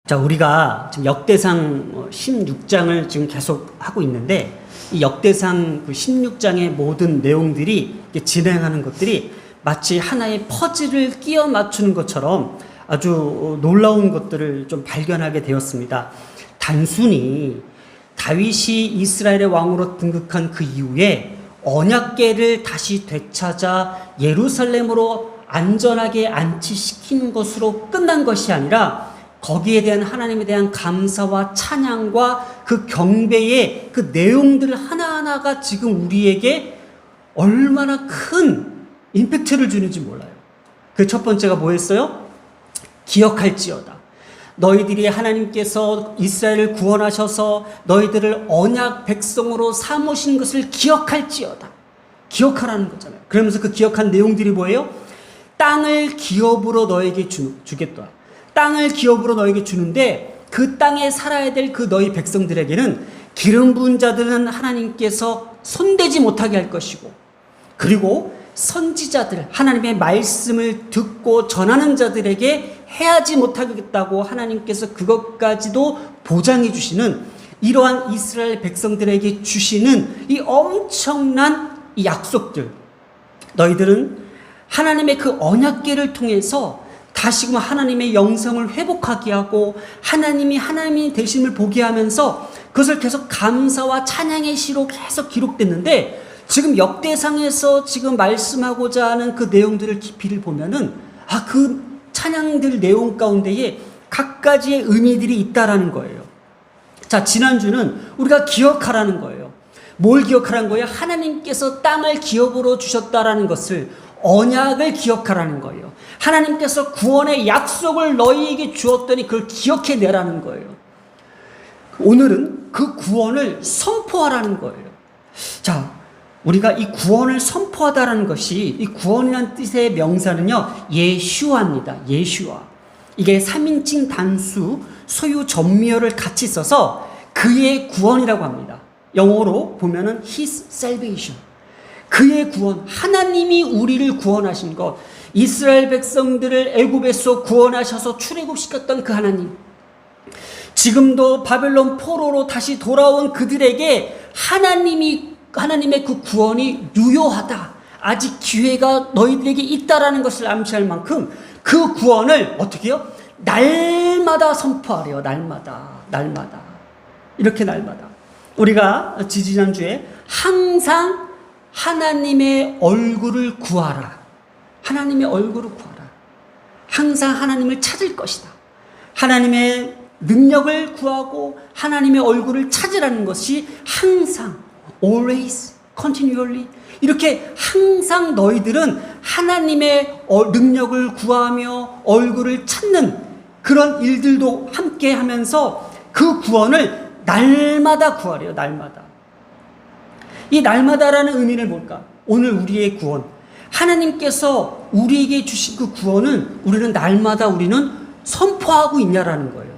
자, 우리가 지금 역대상 16장을 지금 계속 하고 있는데, 이 역대상 그 16장의 모든 내용들이 진행하는 것들이 마치 하나의 퍼즐을 끼워 맞추는 것처럼 아주 놀라운 것들을 좀 발견하게 되었습니다. 단순히 다윗이 이스라엘의 왕으로 등극한 그 이후에 언약궤를 다시 되찾아 예루살렘으로 안전하게 안치시키는 것으로 끝난 것이 아니라 거기에 대한 하나님에 대한 감사와 찬양과 그 경배의 그 내용들 하나하나가 지금 우리에게 얼마나 큰 임팩트를 주는지 몰라요. 그 첫 번째가 뭐였어요? 기억할지어다. 너희들이 하나님께서 이스라엘을 구원하셔서 너희들을 언약 백성으로 삼으신 것을 기억할지어다. 기억하라는 거잖아요. 그러면서 그 기억한 내용들이 뭐예요? 땅을 기업으로 너에게 주겠다. 땅을 기업으로 너에게 주는데 그 땅에 살아야 될 그 너희 백성들에게는 기름 부은 자들은 하나님께서 손대지 못하게 할 것이고, 그리고 선지자들, 하나님의 말씀을 듣고 전하는 자들에게 해하지 못하겠다고 하나님께서 그것까지도 보장해 주시는, 이러한 이스라엘 백성들에게 주시는 이 엄청난 이 약속들, 너희들은 하나님의 그 언약궤를 통해서 다시금 하나님의 영성을 회복하게 하고 하나님이 하나님이 되심을 보게 하면서 그것을 계속 감사와 찬양의 시로 계속 기록됐는데, 지금 역대상에서 지금 말씀하고자 하는 그 내용들을 깊이를 보면은 그 찬양들 내용 가운데에 각가지의 의미들이 있다라는 거예요. 자, 지난주는 우리가 기억하라는 거예요. 뭘 기억하라는 거예요? 하나님께서 땅을 기업으로 주셨다라는 것을, 언약을 기억하라는 거예요. 하나님께서 구원의 약속을 너희에게 주었더니 그걸 기억해내라는 거예요. 오늘은 그 구원을 선포하라는 거예요. 자, 우리가 이 구원을 선포하다라는 것이, 이 구원이라는 뜻의 명사는요, 예슈아입니다. 예슈아. 이게 3인칭 단수 소유 전미어를 같이 써서 그의 구원이라고 합니다. 영어로 보면은 his salvation. 그의 구원, 하나님이 우리를 구원하신 것, 이스라엘 백성들을 애굽에서 구원하셔서 출애굽시켰던 그 하나님, 지금도 바벨론 포로로 다시 돌아온 그들에게 하나님의 그 구원이 유효하다, 아직 기회가 너희들에게 있다라는 것을 암시할 만큼 그 구원을 어떻게 해요? 날마다 선포하래요. 날마다 이렇게 날마다. 우리가 지지난주에 항상 하나님의 얼굴을 구하라. 하나님의 얼굴을 구하라. 항상 하나님을 찾을 것이다. 하나님의 능력을 구하고 하나님의 얼굴을 찾으라는 것이 항상, always, continually, 이렇게 항상 너희들은 하나님의 능력을 구하며 얼굴을 찾는 그런 일들도 함께 하면서 그 구원을 날마다 구하래요. 날마다. 이 날마다라는 의미는 뭘까? 오늘 우리의 구원, 하나님께서 우리에게 주신 그 구원을 우리는 날마다 우리는 선포하고 있냐라는 거예요.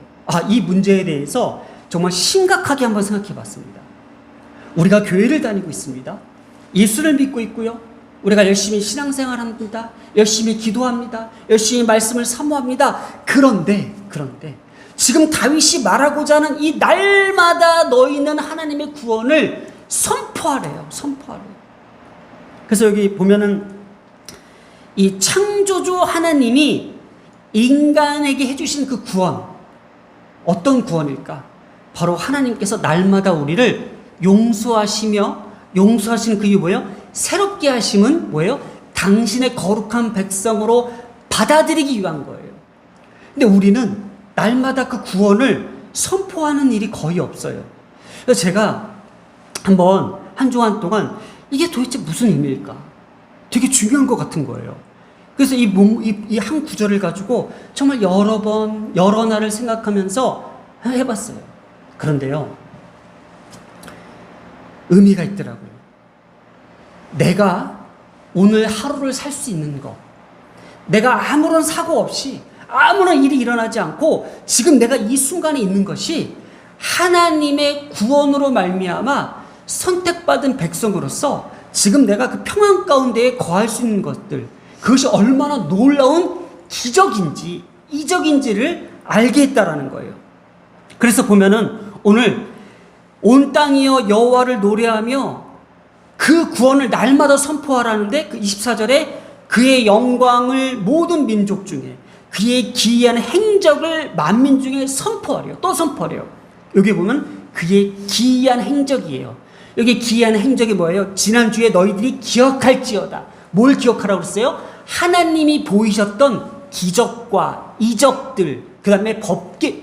이 문제에 대해서 정말 심각하게 한번 생각해 봤습니다. 우리가 교회를 다니고 있습니다. 예수를 믿고 있고요. 우리가 열심히 신앙생활 합니다. 열심히 기도합니다. 열심히 말씀을 사모합니다. 그런데 지금 다윗이 말하고자 하는 이 날마다 너희는 하나님의 구원을 선포하래요. 그래서 여기 보면은 이 창조주 하나님이 인간에게 해주신 그 구원, 어떤 구원일까? 바로 하나님께서 날마다 우리를 용서하시는 그게 뭐예요? 새롭게 하심은 뭐예요? 당신의 거룩한 백성으로 받아들이기 위한 거예요. 근데 우리는 날마다 그 구원을 선포하는 일이 거의 없어요. 그래서 제가 한 주간 동안 이게 도대체 무슨 의미일까? 되게 중요한 것 같은 거예요. 그래서 이 한 구절을 가지고 정말 여러 번, 여러 날을 생각하면서 해봤어요. 그런데요, 의미가 있더라고요. 내가 오늘 하루를 살 수 있는 것, 내가 아무런 사고 없이 아무런 일이 일어나지 않고 지금 내가 이 순간에 있는 것이 하나님의 구원으로 말미암아 선택받은 백성으로서 지금 내가 그 평안 가운데에 거할 수 있는 것들, 그것이 얼마나 놀라운 기적인지, 이적인지를 알게 했다라는 거예요. 그래서 보면은 오늘 온 땅이여 여호와를 노래하며 그 구원을 날마다 선포하라는데 그 24절에 그의 영광을 모든 민족 중에 그의 기이한 행적을 만민 중에 선포하래요. 또 선포하래요. 여기 보면 그의 기이한 행적이에요. 여기 기이한 행적이 뭐예요? 지난주에 너희들이 기억할지어다. 뭘 기억하라고 그랬어요? 하나님이 보이셨던 기적과 이적들, 그 다음에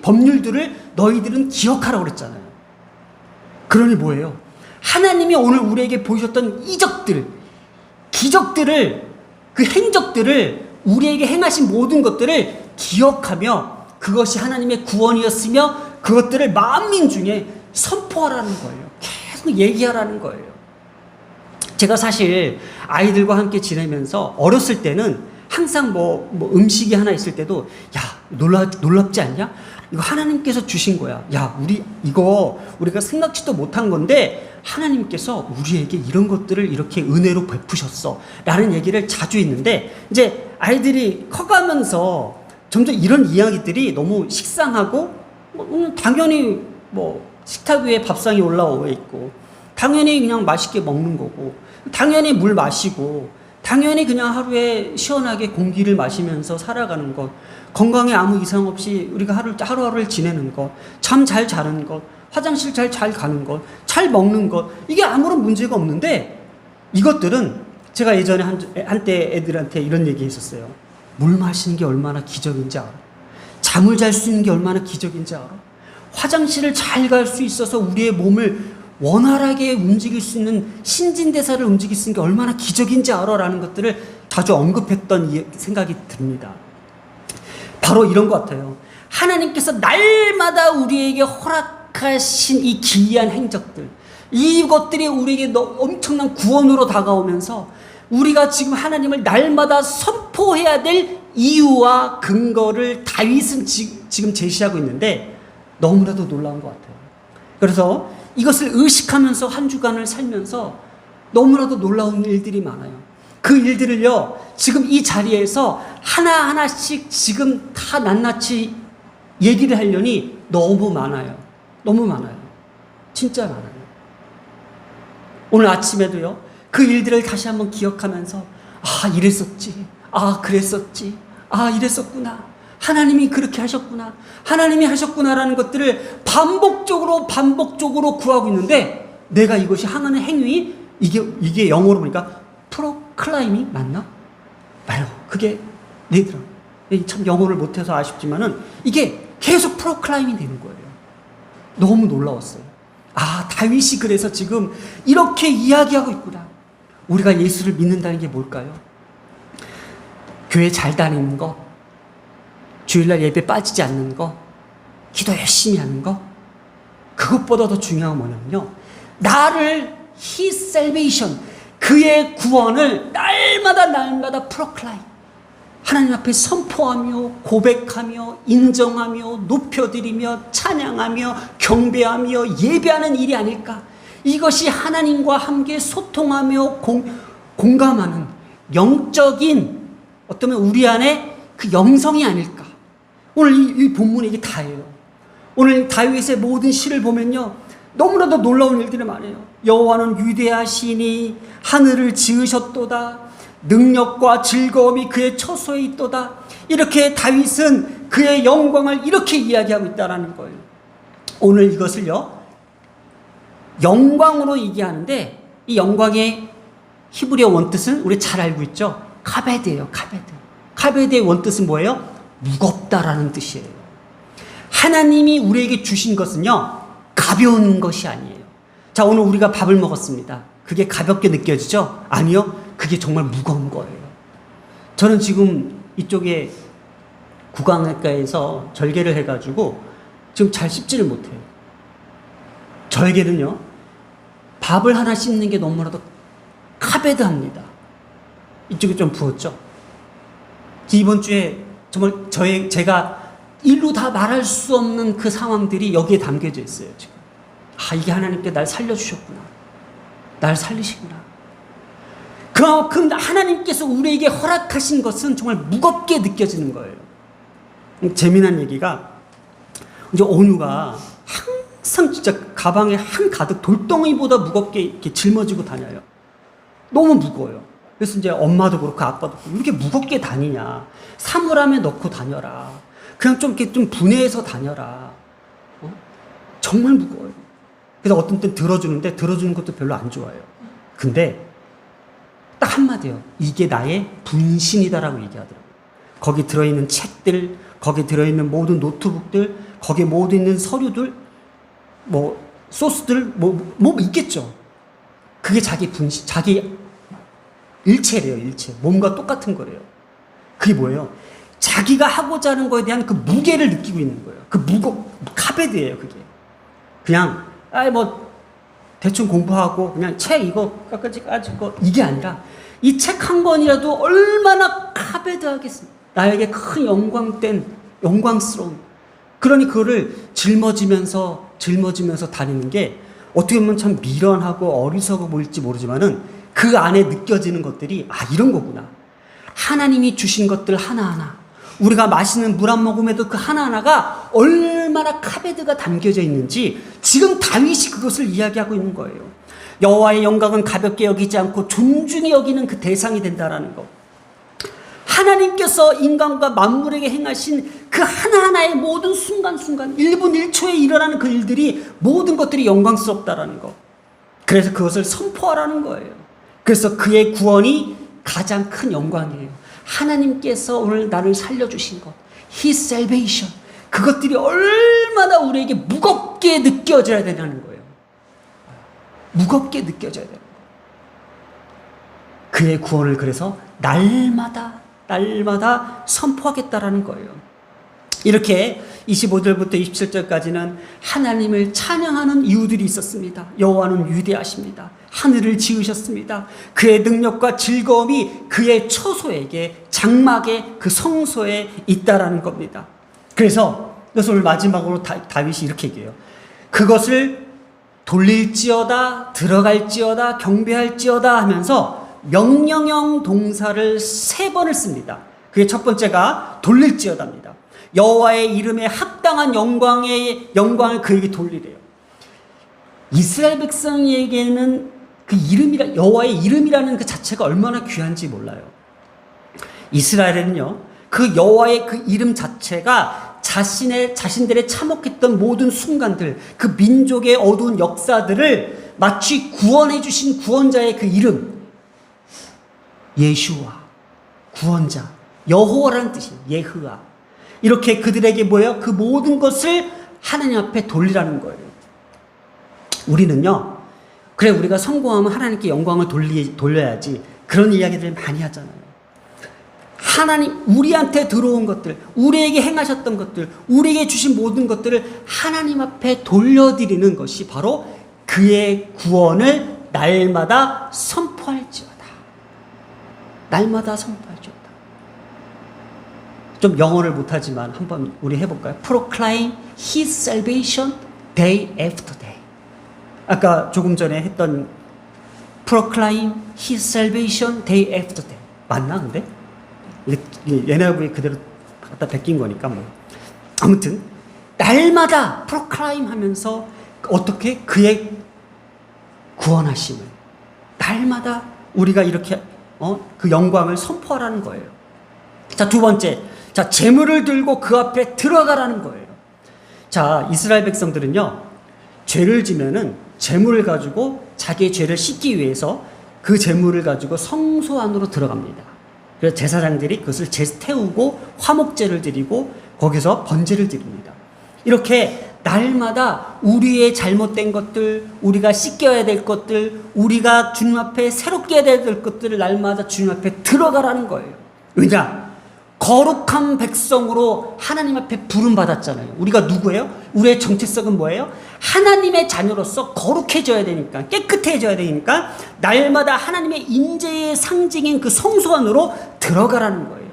법률들을 너희들은 기억하라고 그랬잖아요. 그러니 뭐예요? 하나님이 오늘 우리에게 보이셨던 이적들, 기적들을, 그 행적들을, 우리에게 행하신 모든 것들을 기억하며 그것이 하나님의 구원이었으며 그것들을 만민 중에 선포하라는 거예요. 계속 얘기하라는 거예요. 제가 사실 아이들과 함께 지내면서 어렸을 때는 항상 뭐 음식이 하나 있을 때도 야, 놀랍지 않냐? 이거 하나님께서 주신 거야. 야, 이거 우리가 생각지도 못한 건데 하나님께서 우리에게 이런 것들을 이렇게 은혜로 베푸셨어. 라는 얘기를 자주 했는데 이제 아이들이 커가면서 점점 이런 이야기들이 너무 식상하고 당연히 식탁 위에 밥상이 올라와 있고 당연히 그냥 맛있게 먹는 거고 당연히 물 마시고 당연히 그냥 하루에 시원하게 공기를 마시면서 살아가는 것, 건강에 아무 이상 없이 우리가 하루하루를 지내는 것, 잠 잘 자는 것, 화장실 잘 가는 것, 잘 먹는 것, 이게 아무런 문제가 없는데 이것들은 제가 예전에 한때 애들한테 이런 얘기 했었어요. 물 마시는 게 얼마나 기적인지 알아? 잠을 잘 수 있는 게 얼마나 기적인지 알아? 화장실을 잘 갈 수 있어서 우리의 몸을 원활하게 움직일 수 있는 신진대사를 움직일 수 있는 게 얼마나 기적인지 알아? 라는 것들을 자주 언급했던 생각이 듭니다. 바로 이런 것 같아요. 하나님께서 날마다 우리에게 허락하신 이 기이한 행적들, 이것들이 우리에게 엄청난 구원으로 다가오면서 우리가 지금 하나님을 날마다 선포해야 될 이유와 근거를 다윗은 지금 제시하고 있는데 너무나도 놀라운 것 같아요. 그래서 이것을 의식하면서 한 주간을 살면서 너무나도 놀라운 일들이 많아요. 그 일들을요, 지금 이 자리에서 하나하나씩 지금 다 낱낱이 얘기를 하려니 너무 많아요. 너무 많아요. 진짜 많아요. 오늘 아침에도요, 그 일들을 다시 한번 기억하면서 아, 이랬었지. 아, 그랬었지. 아, 이랬었구나. 하나님이 그렇게 하셨구나. 하나님이 하셨구나라는 것들을 반복적으로 구하고 있는데 내가 이것이 하는 행위, 이게 영어로 보니까 프로클라이밍 맞나? 맞아요. 그게 네더라. 참 영어를 못해서 아쉽지만은 이게 계속 프로클라이밍 되는 거예요. 너무 놀라웠어요. 아, 다윗이 그래서 지금 이렇게 이야기하고 있구나. 우리가 예수를 믿는다는 게 뭘까요? 교회 잘 다니는 거, 주일날 예배 빠지지 않는 거, 기도 열심히 하는 거, 그것보다 더 중요한 건 뭐냐면요, 나를 His salvation, 그의 구원을 날마다 프로클라임, 하나님 앞에 선포하며 고백하며 인정하며 높여드리며 찬양하며 경배하며 예배하는 일이 아닐까. 이것이 하나님과 함께 소통하며 공감하는 영적인 어쩌면 우리 안에 그 영성이 아닐까. 오늘 이 본문에 이게 다예요. 오늘 다윗의 모든 시를 보면요, 너무나도 놀라운 일들이 많아요. 여호와는 위대하시니 하늘을 지으셨도다. 능력과 즐거움이 그의 처소에 있도다. 이렇게 다윗은 그의 영광을 이렇게 이야기하고 있다는 거예요. 오늘 이것을요, 영광으로 얘기하는데 이 영광의 히브리어 원뜻은 우리 잘 알고 있죠. 카베드예요. 카베드의 원뜻은 뭐예요? 무겁다라는 뜻이에요. 하나님이 우리에게 주신 것은요, 가벼운 것이 아니에요. 자, 오늘 우리가 밥을 먹었습니다. 그게 가볍게 느껴지죠? 아니요. 그게 정말 무거운 거예요. 저는 지금 이쪽에 구강외과에서 절개를 해가지고 지금 잘 씹지를 못해요. 절개는요, 밥을 하나 씹는 게 너무나도 카베드합니다. 이쪽에 좀 부었죠? 이번 주에 정말 제가 일로 다 말할 수 없는 그 상황들이 여기에 담겨져 있어요, 지금. 아, 이게 하나님께 날 살려주셨구나. 날 살리시구나. 그만큼 하나님께서 우리에게 허락하신 것은 정말 무겁게 느껴지는 거예요. 재미난 얘기가 이제 온유가 항상 진짜 가방에 한 가득 돌덩이보다 무겁게 이렇게 짊어지고 다녀요. 너무 무거워요. 그래서 이제 엄마도 그렇고 아빠도 그렇고 이렇게 무겁게 다니냐. 사물함에 넣고 다녀라. 그냥 좀 이렇게 좀 분해해서 다녀라. 정말 무거워요. 그래서 어떤 땐 들어주는데 들어주는 것도 별로 안 좋아해요. 근데 딱 한마디요. 이게 나의 분신이다라고 얘기하더라고요. 거기 들어있는 책들, 거기 들어있는 모든 노트북들, 거기에 모두 있는 서류들, 뭐 소스들, 뭐 있겠죠. 그게 자기 분신, 자기 일체래요. 일체. 몸과 똑같은 거래요. 그게 뭐예요? 자기가 하고자 하는 거에 대한 그 무게를 느끼고 있는 거예요. 그 카베드예요. 그게 그냥 뭐 대충 공부하고 그냥 책 이거 까지고 이게 아니라 이 책 한 권이라도 얼마나 카베드하겠습니까? 나에게 큰 영광스러운. 그러니 그거를 짊어지면서 다니는 게 어떻게 보면 참 미련하고 어리석어 보일지 모르지만은 그 안에 느껴지는 것들이 이런 거구나. 하나님이 주신 것들 하나하나, 우리가 마시는 물 한 모금에도 그 하나하나가 얼마나 카베드가 담겨져 있는지 지금 다윗이 그것을 이야기하고 있는 거예요. 여호와의 영광은 가볍게 여기지 않고 존중히 여기는 그 대상이 된다라는 거. 하나님께서 인간과 만물에게 행하신 그 하나하나의 모든 순간순간 1분 1초에 일어나는 그 일들이 모든 것들이 영광스럽다라는 거. 그래서 그것을 선포하라는 거예요. 그래서 그의 구원이 가장 큰 영광이에요. 하나님께서 오늘 나를 살려주신 것, His salvation, 그것들이 얼마나 우리에게 무겁게 느껴져야 되냐는 거예요. 무겁게 느껴져야 되는 거예요. 그의 구원을 그래서 날마다 선포하겠다라는 거예요. 이렇게 25절부터 27절까지는 하나님을 찬양하는 이유들이 있었습니다. 여호와는 위대하십니다. 하늘을 지으셨습니다. 그의 능력과 즐거움이 그의 처소에게, 장막의 그 성소에 있다라는 겁니다. 그래서 오늘 마지막으로 다윗이 이렇게 얘기해요. 그것을 돌릴지어다, 들어갈지어다, 경배할지어다 하면서 명령형 동사를 3번을 씁니다. 그게 첫 번째가 돌릴지어다입니다. 여호와의 이름에 합당한 영광을 그에게 돌리래요. 이스라엘 백성에게는 그 여호와의 이름이라는 그 자체가 얼마나 귀한지 몰라요. 이스라엘에는요, 그 여호와의 그 이름 자체가 자신들의 참혹했던 모든 순간들, 그 민족의 어두운 역사들을 마치 구원해 주신 구원자의 그 이름, 예슈아, 구원자, 여호와라는 뜻이에요. 예흐아. 이렇게 그들에게 뭐예요? 그 모든 것을 하나님 앞에 돌리라는 거예요. 우리는요, 그래 우리가 성공하면 하나님께 영광을 돌려야지, 그런 이야기들을 많이 하잖아요. 하나님, 우리한테 들어온 것들, 우리에게 행하셨던 것들, 우리에게 주신 모든 것들을 하나님 앞에 돌려드리는 것이 바로 그의 구원을 날마다 선포할지어다. 날마다 선포할지어다. 좀 영어를 못하지만 한번 우리 해볼까요? Proclaim His salvation day after day. 아까 조금 전에 했던 Proclaim His salvation day after day. 맞나 근데? 옛날에 그대로 갖다 베낀 거니까 뭐. 아무튼 날마다 Proclaim 하면서 어떻게 그의 구원하심을 날마다 우리가 이렇게 그 영광을 선포하라는 거예요. 자, 두 번째. 자, 재물을 들고 그 앞에 들어가라는 거예요. 자, 이스라엘 백성들은요, 죄를 지면은 재물을 가지고 자기의 죄를 씻기 위해서 그 재물을 가지고 성소 안으로 들어갑니다. 그래서 제사장들이 그것을 태우고 화목제를 드리고 거기서 번제를 드립니다. 이렇게 날마다 우리의 잘못된 것들, 우리가 씻겨야 될 것들, 우리가 주님 앞에 새롭게 해야 될 것들을 날마다 주님 앞에 들어가라는 거예요. 왜냐? 거룩한 백성으로 하나님 앞에 부름받았잖아요. 우리가 누구예요? 우리의 정체성은 뭐예요? 하나님의 자녀로서 거룩해져야 되니까, 깨끗해져야 되니까 날마다 하나님의 임재의 상징인 그 성소 안으로 들어가라는 거예요.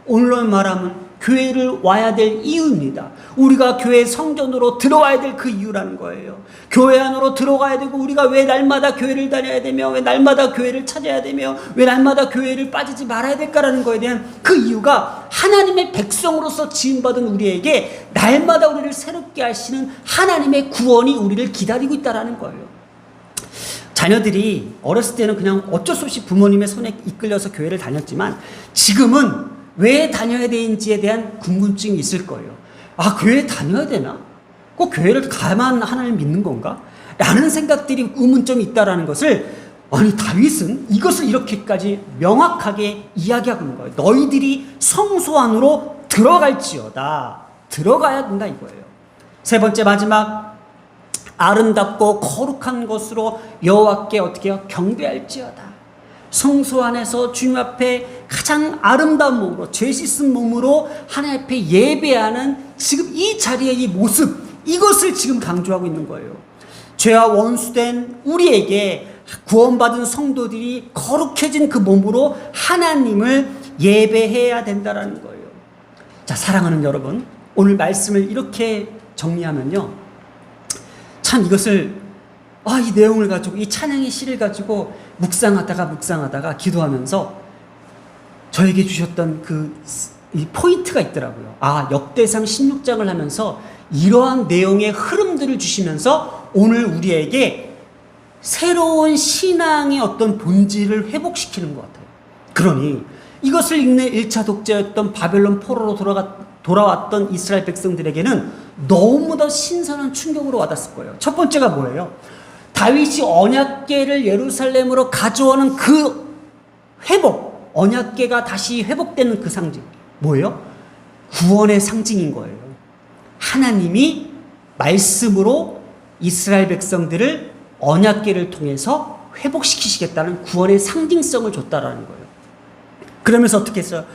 오늘로 말하면 교회를 와야 될 이유입니다. 우리가 교회 성전으로 들어와야 될 그 이유라는 거예요. 교회 안으로 들어가야 되고, 우리가 왜 날마다 교회를 다녀야 되며, 왜 날마다 교회를 찾아야 되며, 왜 날마다 교회를 빠지지 말아야 될까라는 거에 대한 그 이유가 하나님의 백성으로서 지음받은 우리에게 날마다 우리를 새롭게 하시는 하나님의 구원이 우리를 기다리고 있다는 거예요. 자녀들이 어렸을 때는 그냥 어쩔 수 없이 부모님의 손에 이끌려서 교회를 다녔지만 지금은 왜 다녀야 되는지에 대한 궁금증이 있을 거예요. 아, 교회 다녀야 되나? 꼭 교회를 가야만 하나님을 믿는 건가? 라는 생각들이 의문점이 있다는 것을, 아니 다윗은 이것을 이렇게까지 명확하게 이야기하고 있는 거예요. 너희들이 성소 안으로 들어갈지어다. 들어가야 된다 이거예요. 세 번째 마지막, 아름답고 거룩한 것으로 여호와께 어떻게 해요? 경배할지어다. 성소 안에서 주님 앞에 가장 아름다운 몸으로, 죄 씻은 몸으로 하나님 앞에 예배하는 지금 이 자리의 이 모습, 이것을 지금 강조하고 있는 거예요. 죄와 원수된 우리에게 구원받은 성도들이 거룩해진 그 몸으로 하나님을 예배해야 된다는 거예요. 자, 사랑하는 여러분, 오늘 말씀을 이렇게 정리하면요, 참 이것을 이 내용을 가지고, 이 찬양의 시를 가지고 묵상하다가 기도하면서 저에게 주셨던 이 포인트가 있더라고요. 역대상 16장을 하면서 이러한 내용의 흐름들을 주시면서 오늘 우리에게 새로운 신앙의 어떤 본질을 회복시키는 것 같아요. 그러니 이것을 읽는 1차 독재였던 바벨론 포로로 돌아왔던 이스라엘 백성들에게는 너무나 신선한 충격으로 와닿았을 거예요. 첫 번째가 뭐예요? 다윗이 언약궤를 예루살렘으로 가져오는 그 회복, 언약궤가 다시 회복되는 그 상징, 뭐예요? 구원의 상징인 거예요. 하나님이 말씀으로 이스라엘 백성들을 언약궤를 통해서 회복시키시겠다는 구원의 상징성을 줬다라는 거예요. 그러면서 어떻게 했어요?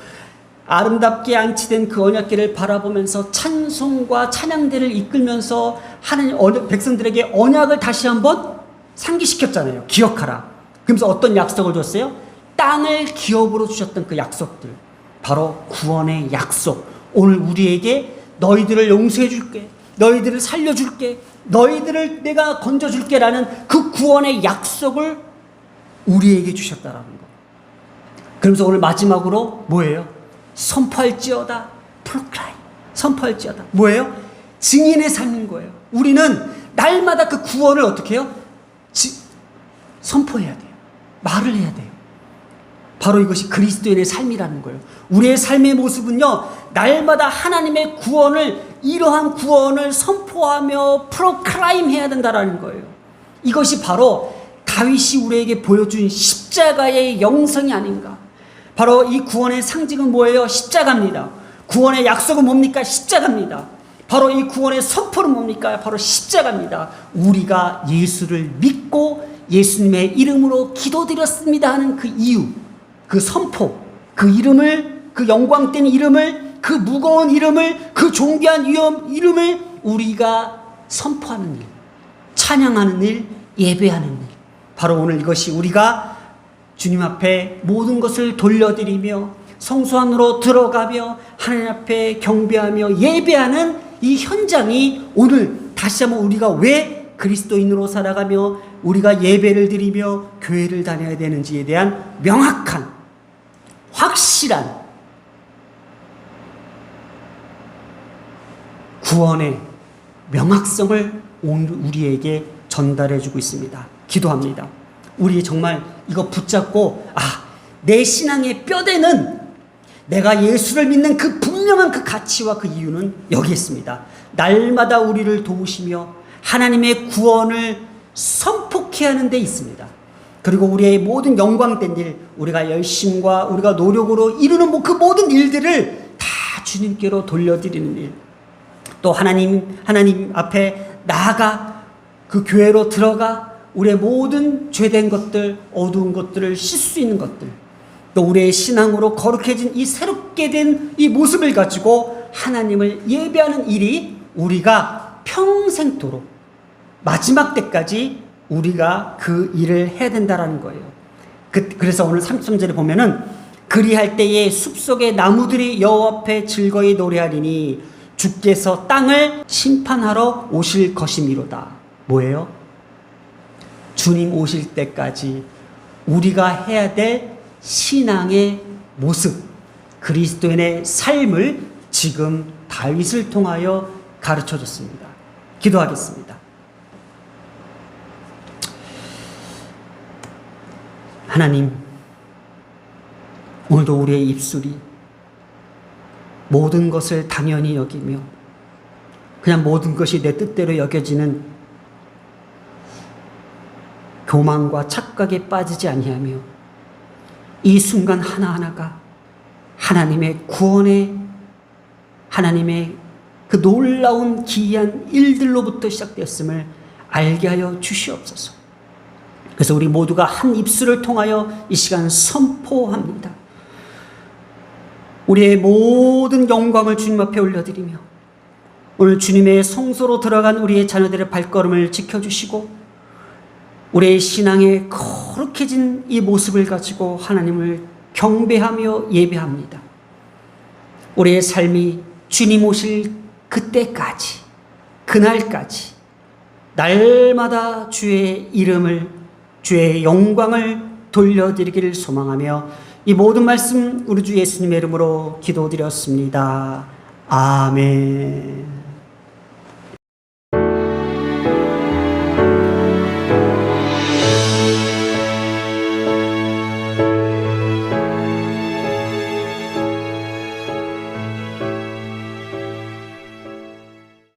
아름답게 안치된 그 언약궤를 바라보면서 찬송과 찬양대를 이끌면서 하나님 백성들에게 언약을 다시 한번 상기시켰잖아요. 기억하라. 그러면서 어떤 약속을 줬어요? 땅을 기업으로 주셨던 그 약속들, 바로 구원의 약속. 오늘 우리에게 너희들을 용서해 줄게, 너희들을 살려줄게, 너희들을 내가 건져줄게 라는 그 구원의 약속을 우리에게 주셨다라는 거. 그러면서 오늘 마지막으로 뭐예요? 선포할지어다. 프로클라임. 선포할지어다. 뭐예요? 증인의 삶인 거예요. 우리는 날마다 그 구원을 어떻게 해요? 선포해야 돼요. 말을 해야 돼요. 바로 이것이 그리스도인의 삶이라는 거예요. 우리의 삶의 모습은요, 날마다 하나님의 구원을, 이러한 구원을 선포하며 프로클라임 해야 된다는 거예요. 이것이 바로 다윗이 우리에게 보여준 십자가의 영성이 아닌가. 바로 이 구원의 상징은 뭐예요? 십자가입니다. 구원의 약속은 뭡니까? 십자가입니다. 바로 이 구원의 선포는 뭡니까? 바로 십자가입니다. 우리가 예수를 믿고 예수님의 이름으로 기도드렸습니다 하는 그 이유, 그 선포, 그 이름을, 그 영광된 이름을, 그 무거운 이름을, 그 존귀한 이름을 우리가 선포하는 일, 찬양하는 일, 예배하는 일. 바로 오늘 이것이 우리가 주님 앞에 모든 것을 돌려드리며 성소 안으로 들어가며 하나님 앞에 경배하며 예배하는 이 현장이 오늘 다시 한번 우리가 왜 그리스도인으로 살아가며 우리가 예배를 드리며 교회를 다녀야 되는지에 대한 명확한, 확실한 구원의 명확성을 오늘 우리에게 전달해주고 있습니다. 기도합니다. 우리 정말 이거 붙잡고, 내 신앙의 뼈대는 내가 예수를 믿는 그 분명한 그 가치와 그 이유는 여기 있습니다. 날마다 우리를 도우시며 하나님의 구원을 선포케 하는 데 있습니다. 그리고 우리의 모든 영광된 일, 우리가 열심과 우리가 노력으로 이루는 그 모든 일들을 다 주님께로 돌려드리는 일, 또 하나님 앞에 나아가 그 교회로 들어가 우리의 모든 죄된 것들, 어두운 것들을 씻을 수 있는 것들, 또 우리의 신앙으로 거룩해진 이 새롭게 된 이 모습을 가지고 하나님을 예배하는 일이 우리가 평생토록 마지막 때까지 우리가 그 일을 해야 된다라는 거예요. 그래서 오늘 33절에 보면은 그리할 때에 숲속의 나무들이 여호와 앞에 즐거이 노래하리니 주께서 땅을 심판하러 오실 것이미로다. 뭐예요? 주님 오실 때까지 우리가 해야 될 신앙의 모습, 그리스도인의 삶을 지금 다윗을 통하여 가르쳐 줬습니다. 기도하겠습니다. 하나님, 오늘도 우리의 입술이 모든 것을 당연히 여기며 그냥 모든 것이 내 뜻대로 여겨지는 교만과 착각에 빠지지 아니하며 이 순간 하나하나가 하나님의 구원의, 하나님의 그 놀라운 기이한 일들로부터 시작되었음을 알게 하여 주시옵소서. 그래서 우리 모두가 한 입술을 통하여 이 시간 선포합니다. 우리의 모든 영광을 주님 앞에 올려드리며 오늘 주님의 성소로 들어간 우리의 자녀들의 발걸음을 지켜주시고 우리의 신앙의 거룩해진 이 모습을 가지고 하나님을 경배하며 예배합니다. 우리의 삶이 주님 오실 그때까지, 그날까지 날마다 주의 이름을, 주의 영광을 돌려드리기를 소망하며 이 모든 말씀 우리 주 예수님의 이름으로 기도드렸습니다. 아멘.